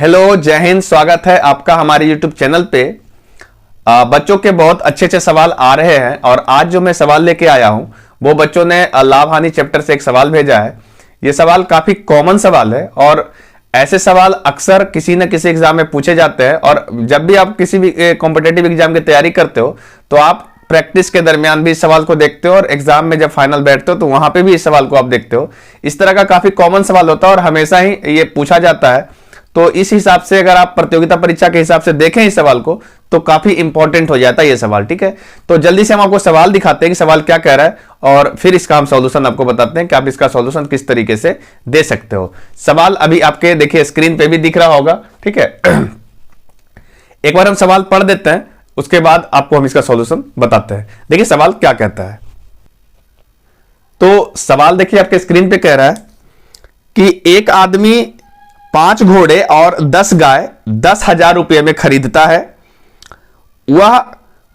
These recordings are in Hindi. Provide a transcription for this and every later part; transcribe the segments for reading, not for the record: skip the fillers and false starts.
हेलो, जय हिंद। स्वागत है आपका हमारे YouTube चैनल पे। बच्चों के बहुत अच्छे अच्छे सवाल आ रहे हैं और आज जो मैं सवाल लेके आया हूं वो बच्चों ने लाभ हानि चैप्टर से एक सवाल भेजा है। ये सवाल काफी कॉमन सवाल है और ऐसे सवाल अक्सर किसी न किसी एग्जाम में पूछे जाते हैं। और जब भी आप किसी भी कॉम्पिटेटिव एग्जाम की तैयारी करते हो तो आप प्रैक्टिस के दरमियान भी इस सवाल को देखते हो और एग्जाम में जब फाइनल बैठते हो तो वहां पे भी इस सवाल को आप देखते हो। इस तरह का काफी कॉमन सवाल होता है और हमेशा ही ये पूछा जाता है। तो इस हिसाब से अगर आप प्रतियोगिता परीक्षा के हिसाब से देखें इस सवाल को तो काफी इंपॉर्टेंट हो जाता है ये सवाल। ठीक है, तो जल्दी से हम आपको सवाल दिखाते हैं कि सवाल क्या कह रहा है और फिर इसका हम सॉल्यूशन आपको बताते हैं कि आप इसका सॉल्यूशन किस तरीके से दे सकते हो। सवाल अभी आपके देखिए स्क्रीन पे भी दिख रहा होगा। ठीक है, एक बार हम सवाल पढ़ देते हैं, उसके बाद आपको हम इसका सॉल्यूशन बताते हैं। देखिए सवाल क्या कहता है। तो सवाल देखिए आपके स्क्रीन पे कह रहा है कि एक आदमी 5 घोड़े और 10 गाय 10,000 रुपये में खरीदता है। वह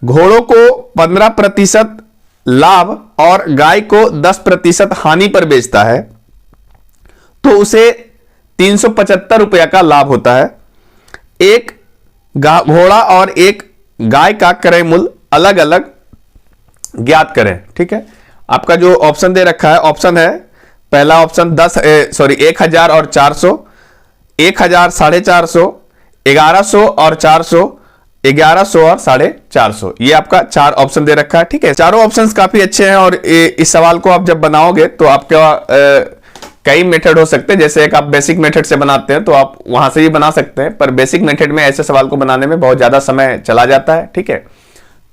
घोड़ों को 15% लाभ और गाय को 10% हानि पर बेचता है तो उसे 375 रुपये का लाभ होता है। एक घोड़ा और एक गाय का क्रय मूल्य अलग अलग ज्ञात करें। ठीक है, आपका जो ऑप्शन दे रखा है, ऑप्शन है पहला ऑप्शन 1,000 और 400, 1,000 450, 1,100 और 400, 1,100 और 450। ये आपका 4 ऑप्शन दे रखा है। ठीक है, चारों ऑप्शंस काफी अच्छे हैं और इस सवाल को आप जब बनाओगे तो आपका कई मेथड हो सकते हैं। जैसे एक आप बेसिक मेथड से बनाते हैं तो आप वहां से ही बना सकते हैं, पर बेसिक मेथड में ऐसे सवाल को बनाने में बहुत ज्यादा समय चला जाता है। ठीक है,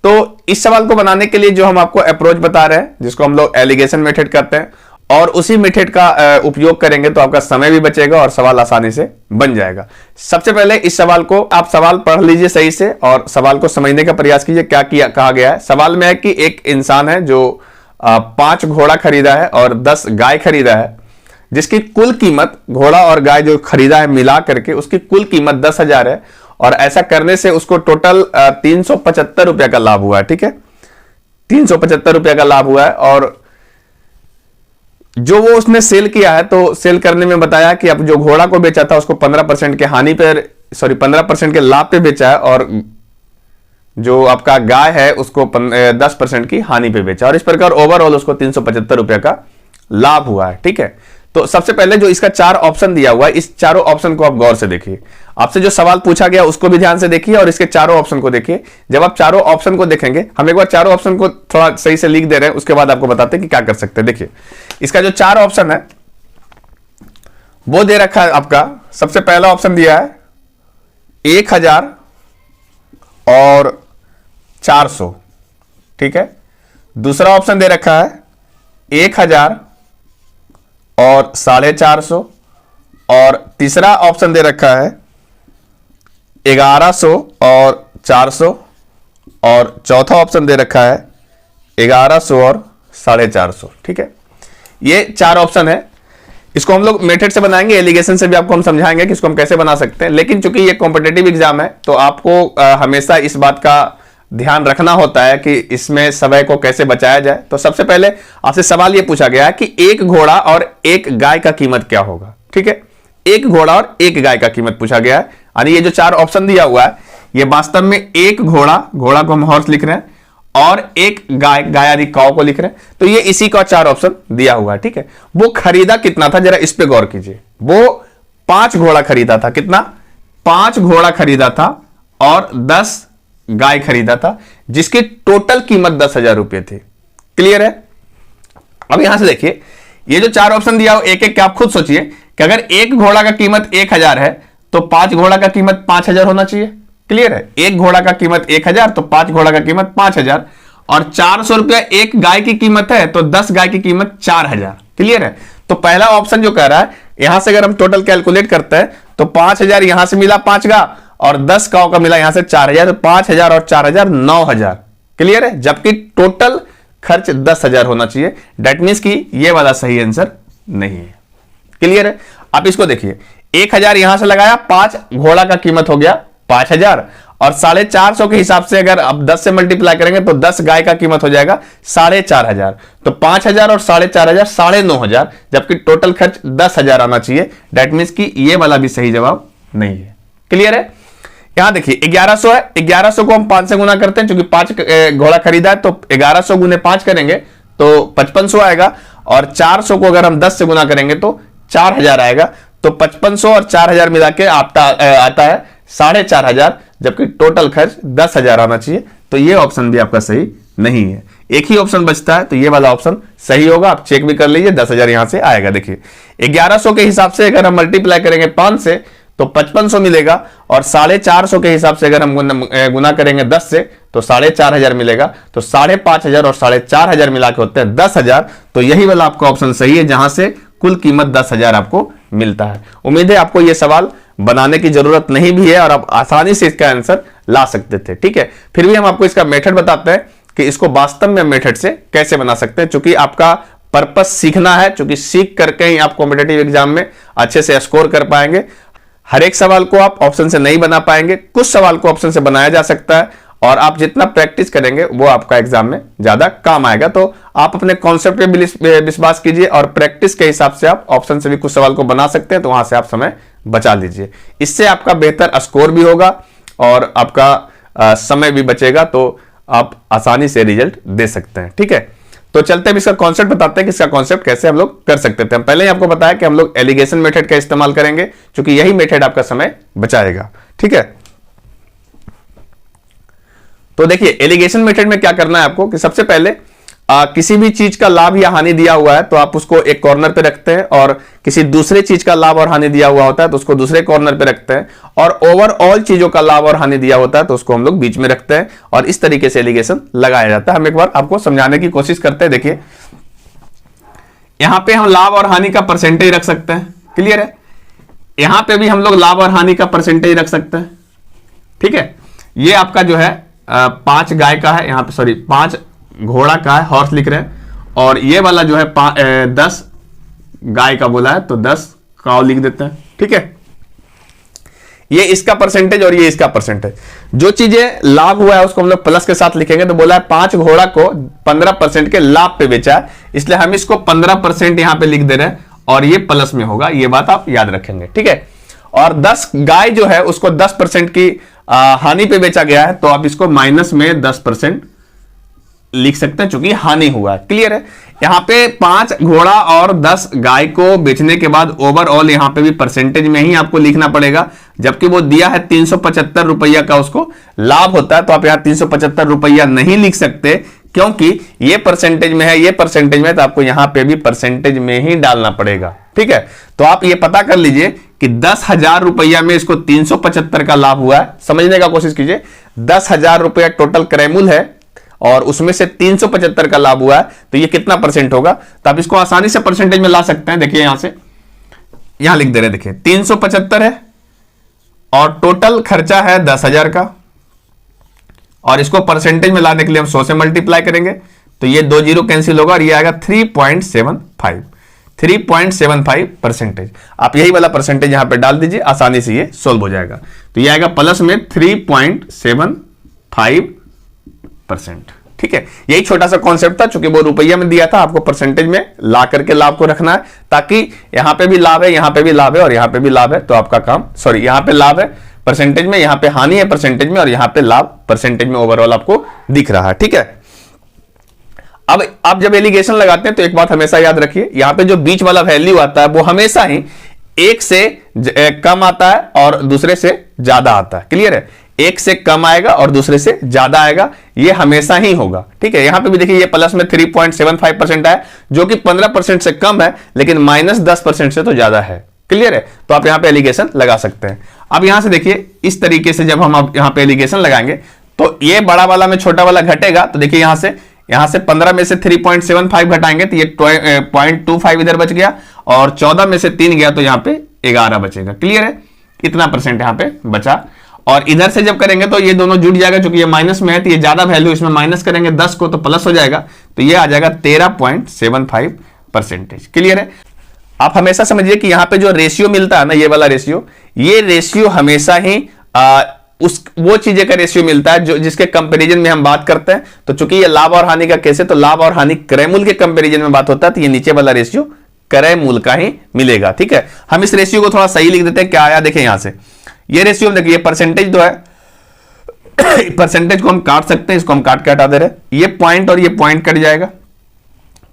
तो इस सवाल को बनाने के लिए जो हम आपको अप्रोच बता रहे हैं जिसको हम लोग एलिगेशन मेथड करते हैं और उसी मेथड का उपयोग करेंगे तो आपका समय भी बचेगा और सवाल आसानी से बन जाएगा। सबसे पहले इस सवाल को आप सवाल पढ़ लीजिए सही से और सवाल को समझने का प्रयास कीजिए क्या कहा गया है। सवाल में है कि एक इंसान है जो 5 घोड़ा खरीदा है और 10 गाय खरीदा है, जिसकी कुल कीमत घोड़ा और गाय जो खरीदा है मिला करके उसकी कुल कीमत 10,000 है और ऐसा करने से उसको टोटल 375 रुपए का लाभ हुआ है। ठीक है, 375 रुपए का लाभ हुआ है और जो वो उसने सेल किया है तो सेल करने में बताया कि अब जो घोड़ा को बेचा था उसको 15% के 15% के लाभ पे बेचा है और जो आपका गाय है उसको 10% की हानि पे बेचा और इस प्रकार ओवरऑल उसको 375 रुपए का लाभ हुआ है। ठीक है, तो सबसे पहले जो इसका 4 ऑप्शन दिया हुआ है इस चारों ऑप्शन को आप गौर से देखिए। आपसे जो सवाल पूछा गया उसको भी ध्यान से देखिए और इसके चारों ऑप्शन को देखिए। जब आप चारों ऑप्शन को देखेंगे, हम एक बार चारों ऑप्शन को थोड़ा सही से लिख दे रहे हैं, उसके बाद आपको बताते हैं कि क्या कर सकते हैं। देखिए इसका जो 4 ऑप्शन है वो दे रखा है आपका। सबसे पहला ऑप्शन दिया है 1,000 और 400। ठीक है, दूसरा ऑप्शन दे रखा है 1,000 और 450 और तीसरा ऑप्शन दे रखा है 1,100 और 400 और चौथा ऑप्शन दे रखा है 1,100 और 450। ठीक है, ये 4 ऑप्शन है। इसको हम लोग मेथड से बनाएंगे, एलिगेशन से भी आपको हम समझाएंगे कि इसको हम कैसे बना सकते हैं। लेकिन चूंकि ये कॉम्पिटेटिव एग्जाम है तो आपको हमेशा इस बात का ध्यान रखना होता है कि इसमें समय को कैसे बचाया जाए। तो सबसे पहले आपसे सवाल यह पूछा गया है कि एक घोड़ा और एक गाय का कीमत क्या होगा। ठीक है, एक घोड़ा और एक गाय का कीमत पूछा गया है। यानी ये जो 4 ऑप्शन दिया हुआ है ये वास्तव में एक घोड़ा को हम हॉर्स लिख रहे हैं और एक गाय यानी काऊ को लिख रहे हैं। तो ये इसी का 4 ऑप्शन दिया हुआ है। ठीक है, वो खरीदा कितना था जरा इस पे गौर कीजिए। वो 5 घोड़ा खरीदा था। कितना? 5 घोड़ा खरीदा था और 10 गाय खरीदा था जिसकी टोटल कीमत 10,000 रुपए थी। क्लियर है? अब यहां से देखिए ये जो 4 ऑप्शन दिया हो एक एक आप खुद सोचिए कि अगर एक घोड़ा का कीमत 1,000 है तो 5 घोड़ा का कीमत 5,000 होना चाहिए। क्लियर है? एक घोड़ा का कीमत 1,000 तो 5 घोड़ा का कीमत 5,000 और 400 रुपया एक गाय की कीमत है तो 10 गाय की कीमत 4,000। क्लियर है? तो पहला ऑप्शन जो कह रहा है यहां से अगर हम टोटल कैलकुलेट करते हैं तो 5,000 यहां से मिला 5 गा और 10 काऊ का मिला यहां से 4,000, तो 5,000 और 4,000 9,000। क्लियर है? जबकि टोटल खर्च 10,000 होना चाहिए। डेट मीन्स कि ये वाला सही आंसर नहीं है। क्लियर है? आप इसको देखिए 1,000 यहां से लगाया, 5 घोड़ा का कीमत हो गया 5,000 और 450 के हिसाब से अगर आप 10 से मल्टीप्लाई करेंगे तो 10 गाय का कीमत हो जाएगा 4,500। तो 5,000 और 4,500 9,500, जबकि टोटल खर्च 10,000 आना चाहिए। दैट मीन्स कि ये वाला भी सही जवाब नहीं है। क्लियर है? यहां देखिए 1100 है, 1100 को हम 5 से गुना करते हैं, क्योंकि 5 घोड़ा खरीदा है तो 1100 गुने 5 करेंगे तो 5500 आएगा, और 400 को अगर हम 10 से गुना करेंगे तो 4000 आएगा। तो 5500 और 4000 मिला के आता है 4500, जबकि टोटल खर्च 10,000 आना चाहिए। तो ये ऑप्शन भी आपका सही नहीं है। एक ही ऑप्शन बचता है, तो ये वाला ऑप्शन सही होगा। आप चेक भी कर लीजिए, 10,000 यहां से आएगा। देखिए 1100 के हिसाब से अगर हम मल्टीप्लाई करेंगे 5 से तो 5500 मिलेगा, और 450 के हिसाब से अगर हम गुना करेंगे 10 से तो 4500 मिलेगा। तो 5500 और 4500 मिला के होते हैं 10,000। तो यही वाला आपका ऑप्शन सही है, जहां से कुल कीमत 10,000 आपको मिलता है। उम्मीद है आपको यह सवाल बनाने की जरूरत नहीं भी है और आप आसानी से इसका आंसर ला सकते थे। ठीक है, फिर भी हम आपको इसका मेथड बताते हैं कि इसको वास्तव में मेथड से कैसे बना सकते हैं, क्योंकि आपका पर्पस सीखना है, क्योंकि सीख करके ही आप कॉम्पिटिटिव एग्जाम में अच्छे से स्कोर कर पाएंगे। हर एक सवाल को आप ऑप्शन से नहीं बना पाएंगे, कुछ सवाल को ऑप्शन से बनाया जा सकता है, और आप जितना प्रैक्टिस करेंगे वो आपका एग्जाम में ज्यादा काम आएगा। तो आप अपने कॉन्सेप्ट पे विश्वास कीजिए और प्रैक्टिस के हिसाब से आप ऑप्शन से भी कुछ सवाल को बना सकते हैं, तो वहां से आप समय बचा लीजिए। इससे आपका बेहतर स्कोर भी होगा और आपका समय भी बचेगा, तो आप आसानी से रिजल्ट दे सकते हैं। ठीक है, तो चलते हैं इसका कॉन्सेप्ट बताते हैं कि इसका कॉन्सेप्ट कैसे हम लोग कर सकते थे। हम पहले ही आपको बताया कि हम लोग एलिगेशन मेथड का इस्तेमाल करेंगे, क्योंकि यही मेथड आपका समय बचाएगा। ठीक है, तो देखिए एलिगेशन मेथड में क्या करना है आपको कि सबसे पहले किसी भी चीज का लाभ या हानि दिया हुआ है तो आप उसको एक कॉर्नर पे रखते हैं, और किसी दूसरे चीज का लाभ और हानि दिया हुआ होता है तो उसको दूसरे कॉर्नर पे रखते हैं, और ओवरऑल चीजों का लाभ और हानि दिया होता है तो उसको हम लोग बीच में रखते हैं, और इस तरीके से एलिगेशन लगाया जाता है। हम एक बार आपको समझाने की कोशिश करते हैं। देखिए यहां पे हम लाभ और हानि का परसेंटेज रख सकते हैं, क्लियर है? यहां पे भी हम लोग लाभ और हानि का परसेंटेज रख सकते हैं। ठीक है, ये आपका जो है 5 गाय का है, यहां पे सॉरी 5 घोड़ा का है, हॉर्स लिख रहे हैं, और ये वाला जो है 10 गाय का बोला है तो 10 काव लिख देते हैं। ठीक है, ये इसका परसेंटेज और ये इसका परसेंटेज। जो चीजें लाभ हुआ है उसको हम लोग प्लस के साथ लिखेंगे, तो बोला है 5 घोड़ा को 15% के लाभ पे बेचा है, इसलिए हम इसको 15% यहां पे लिख दे रहे हैं, और ये प्लस में होगा, ये बात आप याद रखेंगे। ठीक है, और 10 गाय जो है उसको 10% की हानि पे बेचा गया है, तो आप इसको माइनस में 10% लिख सकते हैं, चूंकि हानि हुआ है। क्लियर है? यहां पे 5 घोड़ा और 10 गाय को बेचने के बाद ओवरऑल यहां पे भी परसेंटेज में ही आपको लिखना पड़ेगा, जबकि वो दिया है 375 रुपया का उसको लाभ होता है, तो आप यहां 375 रुपया नहीं लिख सकते, क्योंकि ये परसेंटेज में है, ये परसेंटेज में है, तो आपको यहां पे भी परसेंटेज में ही डालना पड़ेगा। ठीक है, तो आप ये पता कर लीजिए कि 10,000 रुपया में इसको 375 का लाभ हुआ है। समझने का कोशिश कीजिए, 10,000 रुपया टोटल क्रय मूल्य है और उसमें से 375 का लाभ हुआ है, तो ये कितना परसेंट होगा? तो आप इसको आसानी से परसेंटेज में ला सकते हैं। देखिए यहां से यहां लिख दे रहे हैं, देखिए 375 है और टोटल खर्चा है 10,000 का, और इसको परसेंटेज में लाने के लिए हम 100 से मल्टीप्लाई करेंगे, तो ये 2 जीरो कैंसिल होगा और ये आएगा 3.75 परसेंटेज। आप यही वाला परसेंटेज यहां पे डाल दीजिए, आसानी से ये सोल्व हो जाएगा। तो ये आएगा प्लस में 3.75%। ठीक है, यही छोटा सा कॉन्सेप्ट था, चूंकि वो रुपया में दिया था, आपको परसेंटेज में ला करके लाभ को रखना है, ताकि यहां पे भी लाभ है, यहां पे भी लाभ है और यहां पे भी लाभ है, तो आपका काम सॉरी यहां पे लाभ है परसेंटेज में, यहां पे हानि है परसेंटेज में, और यहां पे लाभ परसेंटेज में ओवरऑल आपको दिख रहा है। ठीक है, अब आप जब एलिगेशन लगाते हैं तो एक बात हमेशा याद रखिए, यहां पे जो बीच वाला वैल्यू आता है वो हमेशा ही एक से कम आता है और दूसरे से ज्यादा आता है। क्लियर है? एक से कम आएगा और दूसरे से ज्यादा आएगा, ये हमेशा ही होगा। ठीक है, यहां पे भी देखिए ये प्लस में 3.75% है, जो कि 15% से कम है, लेकिन माइनस 10% से तो ज्यादा है। क्लियर है? तो आप यहां पे एलिगेशन लगा सकते हैं। अब यहां से देखिए इस तरीके से जब हम अब यहां पे एलिगेशन लगाएंगे तो ये बड़ा वाला में छोटा वाला घटेगा, तो देखिए यहां से 15 में से 3.75 घटाएंगे तो ये 0.25 इधर बच गया, और 14 में से 3 गया तो यहां पे 11 बचेगा। क्लियर है? इतना परसेंट यहां पे बचा, और इधर से जब करेंगे तो ये दोनों जुड़ जाएगा, क्योंकि ये माइनस में है तो ये ज्यादा वैल्यू, इसमें माइनस करेंगे 10 को तो प्लस हो जाएगा, तो ये आ जाएगा 13.75%। क्लियर है? आप हमेशा समझिए कि यहां पे जो रेशियो मिलता है ना, ये वाला रेशियो, ये रेशियो हमेशा ही वो चीजें का रेशियो मिलता है जो जिसके कंपैरिजन में हम बात करते हैं। तो चूंकि ये लाभ और हानि का केस है, तो लाभ और हानि क्रय मूल्य के कंपैरिजन में बात होता है, तो ये नीचे वाला रेशियो क्रय मूल्य का ही मिलेगा। ठीक है, हम इस रेशियो को थोड़ा सही लिख देते हैं। क्या आया? देखिए ये रेशियो में देखिए परसेंटेज तो है, परसेंटेज को हम काट सकते हैं, इसको हम काट के हटा दे रहे हैं, ये पॉइंट और ये पॉइंट कट जाएगा।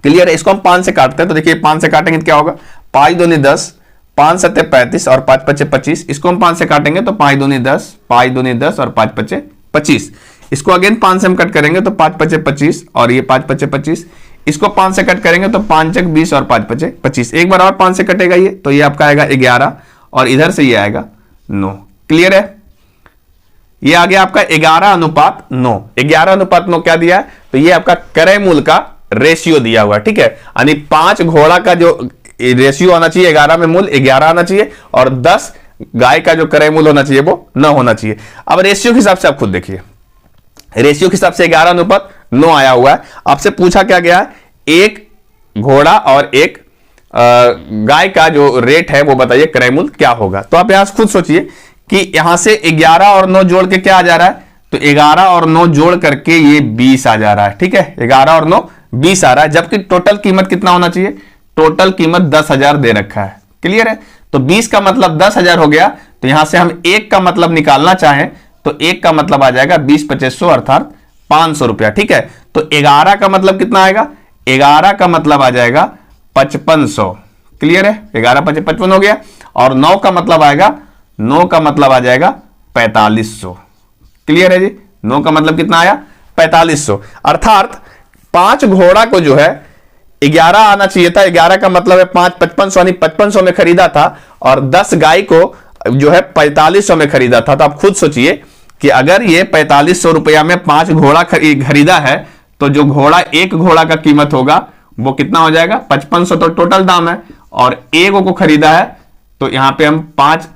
क्लियर है? इसको हम 5 से काटते हैं तो देखिए 5 से काटेंगे तो क्या होगा, 5 दूनी 10, 5 सत्ते 35 और 5 पचे 25। इसको हम 5 से काटेंगे तो 5 दूनी 10, 5 दूनी 10 और 5 पचे 25। इसको अगेन 5 से हम कट करेंगे तो 5 पचे 25 और ये 5 पचे 25। इसको 5 से कट करेंगे तो 5 चक 20 और 5 पचे 25। एक बार और 5 से कटेगा ये, तो ये आपका आएगा 11 और इधर से ये आएगा 9। क्लियर है? ये आ गया आपका 11:9। 11:9 क्या दिया है, तो ये आपका क्रय मूल्य का रेशियो दिया हुआ है। ठीक है, यानी 5 घोड़ा का जो रेशियो आना चाहिए 11 में मूल्य 11 आना चाहिए और 10 गाय का जो क्रय मूल्य होना चाहिए वो 9 होना चाहिए। अब रेशियो के हिसाब से आप खुद देखिए, रेशियो के हिसाब से 11:9 आया हुआ है। आपसे पूछा क्या गया है, एक घोड़ा और एक गाय का जो रेट है वो बताइए क्रय मूल्य क्या होगा। तो आप यहां से खुद सोचिए कि यहां से 11 और 9 जोड़ के क्या आ जा रहा है, तो 11 और 9 जोड़ करके ये 20 आ जा रहा है। ठीक है, 11 और 9 20 आ रहा है, जबकि टोटल कीमत कितना होना चाहिए, टोटल कीमत 10,000 दे रखा है। क्लियर है? तो 20 का मतलब 10,000 हो गया। तो यहां से हम 1 का मतलब निकालना चाहें तो 1 का मतलब आ जाएगा 20/2500 अर्थात 500 रुपया। ठीक है, तो 11 का मतलब कितना आएगा, 11 का मतलब आ जाएगा 5500। क्लियर है? 11 5 55 हो गया। और 9 का मतलब आएगा, 9 का मतलब आ जाएगा 4500। क्लियर है जी? 9 का मतलब कितना आया, 4500। अर्थात 5 घोड़ा को जो है 11 आना चाहिए था, 11 का मतलब है 5 5500 यानी 5500 में खरीदा था, और 10 गाय को जो है 4500 में खरीदा था। तो आप खुद सोचिए कि अगर ये 4500 रुपया में 5 घोड़ा खरीदा है तो जो घोड़ा एक घोड़ा का कीमत होगा वो कितना हो जाएगा, 5500 तो टोटल दाम है, और एक को खरीदा है तो यहां पे हम 5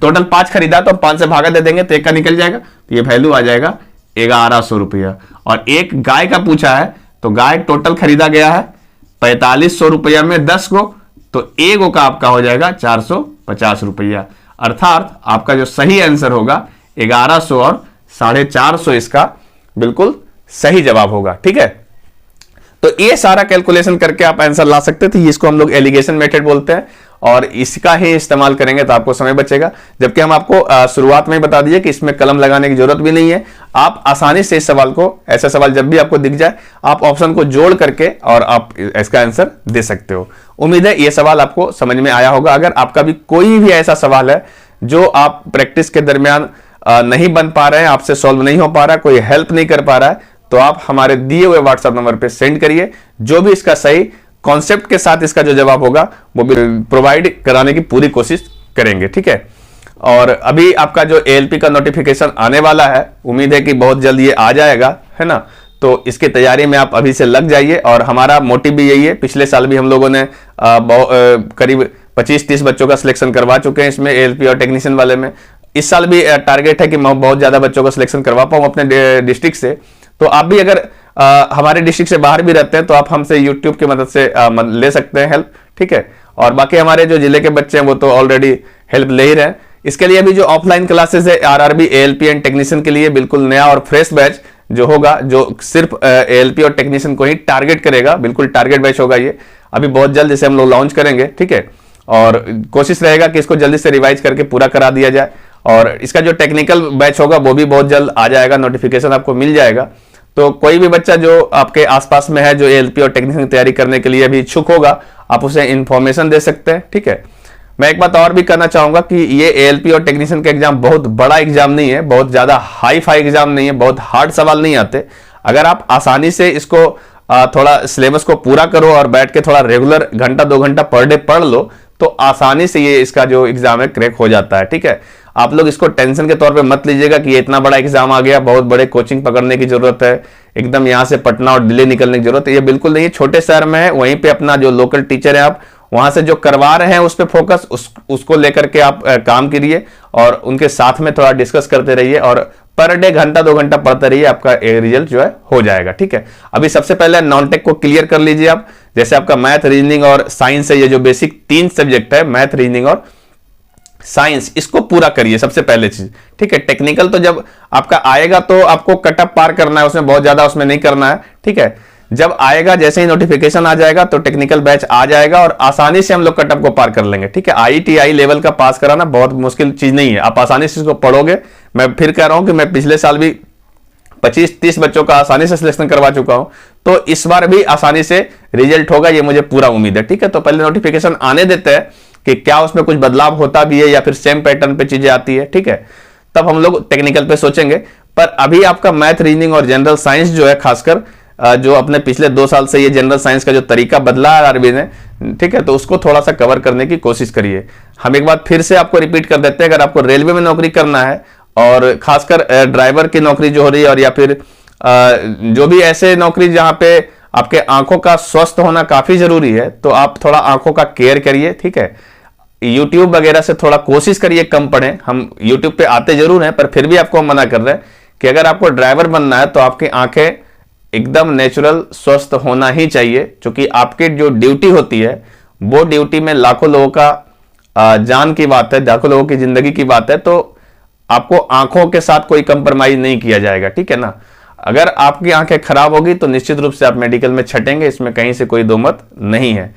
टोटल 5 खरीदा तो 5 से भागा दे देंगे तो 1 का निकल जाएगा, तो ये वैल्यू आ जाएगा 1100 रुपया। और एक गाय का पूछा है तो गाय टोटल खरीदा गया है 4500 रुपया में 10 को, तो एक का आपका हो जाएगा 450 रुपया। अर्थात आपका जो सही आंसर होगा 1100 और 450 इसका बिल्कुल सही जवाब होगा। ठीक है, तो ये सारा कैलकुलेशन करके आप आंसर ला सकते थे। इसको हम लोग एलिगेशन मेथड बोलते हैं और इसका ही इस्तेमाल करेंगे तो आपको समय बचेगा। जबकि हम आपको शुरुआत में ही बता दिए कि इसमें कलम लगाने की जरूरत भी नहीं है, आप आसानी से इस सवाल को, ऐसा सवाल जब भी आपको दिख जाए आप ऑप्शन को जोड़ करके और आप इसका आंसर दे सकते हो। उम्मीद है ये सवाल आपको समझ में आया होगा। अगर आपका भी कोई भी ऐसा सवाल है जो आप प्रैक्टिस के दरमियान नहीं बन पा रहे हैं, आपसे सॉल्व नहीं हो पा रहा है, कोई हेल्प नहीं कर पा रहा है, तो आप हमारे दिए हुए व्हाट्सएप नंबर पे सेंड करिए। जो भी इसका सही कॉन्सेप्ट के साथ इसका जो जवाब होगा वो भी प्रोवाइड कराने की पूरी कोशिश करेंगे। ठीक है, और अभी आपका जो एएलपी का नोटिफिकेशन आने वाला है, उम्मीद है कि बहुत जल्द ये आ जाएगा, है ना। तो इसकी तैयारी में आप अभी से लग जाइए। और हमारा मोटिव भी यही है, पिछले साल भी हम लोगों ने करीब 25-30 बच्चों का सिलेक्शन करवा चुके हैं इसमें एएलपी और टेक्नीशियन वाले में। इस साल भी टारगेट है कि मैं बहुत ज्यादा बच्चों का सिलेक्शन करवा पाऊं अपने डिस्ट्रिक्ट से। तो आप भी अगर हमारे डिस्ट्रिक्ट से बाहर भी रहते हैं तो आप हमसे यूट्यूब की मदद से ले सकते हैं हेल्प। ठीक है, और बाकी हमारे जो जिले के बच्चे हैं वो तो ऑलरेडी हेल्प ले ही रहे हैं। इसके लिए अभी जो ऑफलाइन क्लासेस है आरआरबी एएलपी एंड टेक्नीशियन के लिए बिल्कुल नया और फ्रेश बैच जो होगा, जो सिर्फ एएलपी और टेक्नीशियन को ही टारगेट करेगा, बिल्कुल टारगेट बैच होगा ये। अभी बहुत जल्द इसे हम लोग लॉन्च करेंगे। ठीक है, और कोशिश रहेगा कि इसको जल्दी से रिवाइज करके पूरा करा दिया जाए। और इसका जो टेक्निकल बैच होगा वो भी बहुत जल्द आ जाएगा, नोटिफिकेशन आपको मिल जाएगा। तो कोई भी बच्चा जो आपके आसपास में है जो एएलपी और टेक्नीशियन की तैयारी करने के लिए अभी इच्छुक होगा, आप उसे इंफॉर्मेशन दे सकते हैं। ठीक है, मैं एक बात और भी करना चाहूंगा कि ये एएलपी और टेक्नीशियन का एग्जाम बहुत बड़ा एग्जाम नहीं है, बहुत ज्यादा हाई फाई एग्जाम नहीं है, बहुत हार्ड सवाल नहीं आते। अगर आप आसानी से इसको थोड़ा सिलेबस को पूरा करो और बैठ के थोड़ा रेगुलर घंटा 2 घंटा पर डे पढ़ लो तो आसानी से ये इसका जो एग्जाम है क्रैक हो जाता है। ठीक है, आप लोग इसको टेंशन के तौर पे मत लीजिएगा कि ये इतना बड़ा एग्जाम आ गया, बहुत बड़े कोचिंग पकड़ने की जरूरत है, एकदम यहाँ से पटना और दिल्ली निकलने की जरूरत है। ये बिल्कुल नहीं है, छोटे शहर में है, वहीं पे अपना जो लोकल टीचर है आप वहां से जो करवा रहे हैं उस पर फोकस, उसको लेकर के आप काम करिए और उनके साथ में थोड़ा डिस्कस करते रहिए और पर डे घंटा 2 घंटा पढ़ते रहिए, आपका रिजल्ट जो है हो जाएगा। ठीक है, अभी सबसे पहले नॉन टेक को क्लियर कर लीजिए आप। जैसे आपका मैथ, रीजनिंग और साइंस है, ये जो बेसिक 3 सब्जेक्ट है मैथ, रीजनिंग और साइंस, इसको पूरा करिए सबसे पहले चीज। ठीक है, टेक्निकल तो जब आपका आएगा तो आपको कटअप पार करना है, उसमें बहुत ज्यादा उसमें नहीं करना है। ठीक है, जब आएगा, जैसे ही नोटिफिकेशन आ जाएगा तो टेक्निकल बैच आ जाएगा और आसानी से हम लोग कट ऑफ को पार कर लेंगे। ठीक है, IITI लेवल का पास कराना बहुत मुश्किल चीज नहीं है, आप आसानी से इसको पढ़ोगे। मैं फिर कह रहा हूं कि मैं पिछले साल भी 25-30 बच्चों का आसानी से सिलेक्शन करवा चुका हूं, तो इस बार भी आसानी से रिजल्ट होगा, ये मुझे पूरा उम्मीद है। ठीक है, तो पहले नोटिफिकेशन आने देते हैं कि क्या उसमें कुछ बदलाव होता भी है या फिर सेम पैटर्न पे चीजें आती है। ठीक है, तब हम लोग टेक्निकल पे सोचेंगे। पर अभी आपका मैथ, रीजनिंग और जनरल साइंस जो है, खासकर जो अपने पिछले 2 साल से ये जनरल साइंस का जो तरीका बदला है आरबी ने, ठीक है, तो उसको थोड़ा सा कवर करने की कोशिश करिए। हम एक बार फिर से आपको रिपीट कर देते हैं, अगर आपको रेलवे में नौकरी करना है और खासकर ड्राइवर की नौकरी जो हो रही है, और या फिर जो भी ऐसे नौकरी जहां पे आपके आंखों का स्वस्थ होना काफी जरूरी है, तो आप थोड़ा आंखों का केयर करिए। ठीक है, यूट्यूब वगैरह से थोड़ा कोशिश करिए कम पढ़ें। हम यूट्यूब पे आते जरूर हैं, पर फिर भी आपको हम मना कर रहे हैं कि अगर आपको ड्राइवर बनना है तो आपकी आंखें एकदम नेचुरल स्वस्थ होना ही चाहिए, क्योंकि आपकी जो ड्यूटी होती है वो ड्यूटी में लाखों लोगों का जान की बात है, लाखों लोगों की जिंदगी की बात है, तो आपको आंखों के साथ कोई कंप्रोमाइज नहीं किया जाएगा। ठीक है ना, अगर आपकी आंखें खराब होगी तो निश्चित रूप से आप मेडिकल में छटेंगे, इसमें कहीं से कोई दो मत नहीं है।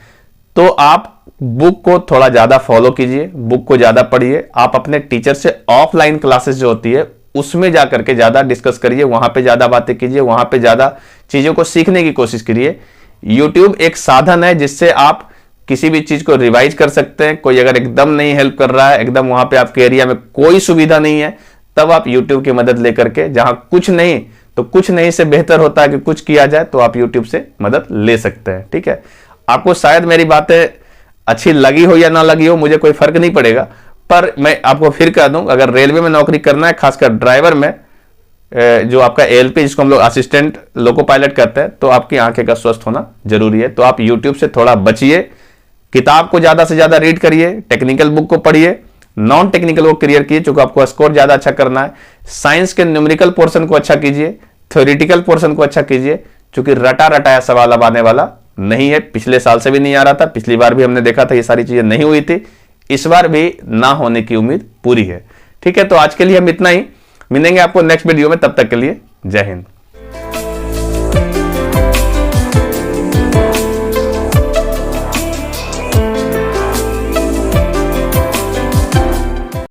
तो आप बुक को थोड़ा ज्यादा फॉलो कीजिए, बुक को ज्यादा पढ़िए। आप अपने टीचर से ऑफलाइन क्लासेस जो होती है उसमें जाकर के ज्यादा डिस्कस करिए, वहां पे ज्यादा बातें कीजिए, वहां पे ज्यादा चीजों को सीखने की कोशिश करिए। यूट्यूब एक साधन है जिससे आप किसी भी चीज को रिवाइज कर सकते हैं। कोई अगर एकदम नहीं हेल्प कर रहा है, एकदम वहां पे आपके एरिया में कोई सुविधा नहीं है, तब आप यूट्यूब की मदद लेकर के, जहां कुछ नहीं तो कुछ नहीं से बेहतर होता है कि कुछ किया जाए, तो आप यूट्यूब से मदद ले सकते हैं। ठीक है, आपको शायद मेरी बातें अच्छी लगी हो या ना लगी हो, मुझे कोई फर्क नहीं पड़ेगा, पर मैं आपको फिर कह दूं, अगर रेलवे में नौकरी करना है, खासकर ड्राइवर में, जो आपका ALP जिसको हम लोग असिस्टेंट लोको पायलट कहते हैं, तो आपकी आंखें का स्वस्थ होना जरूरी है। तो आप यूट्यूब से थोड़ा बचिए, किताब को ज्यादा से ज्यादा रीड करिए, टेक्निकल बुक को पढ़िए, नॉन टेक्निकल को क्लियर कीजिए, क्योंकि आपको स्कोर ज्यादा अच्छा करना है। साइंस के न्यूमेरिकल पोर्शन को अच्छा कीजिए, थ्योरेटिकल पोर्शन को अच्छा कीजिए, क्योंकि रटा रटाया सवाल अब आने वाला नहीं है। पिछले साल से भी नहीं आ रहा था, पिछली बार भी हमने देखा था ये सारी चीजें नहीं हुई थी, इस बार भी ना होने की उम्मीद पूरी है। ठीक है, तो आज के लिए हम इतना ही, मिलेंगे आपको नेक्स्ट वीडियो में, तब तक के लिए जय हिंद।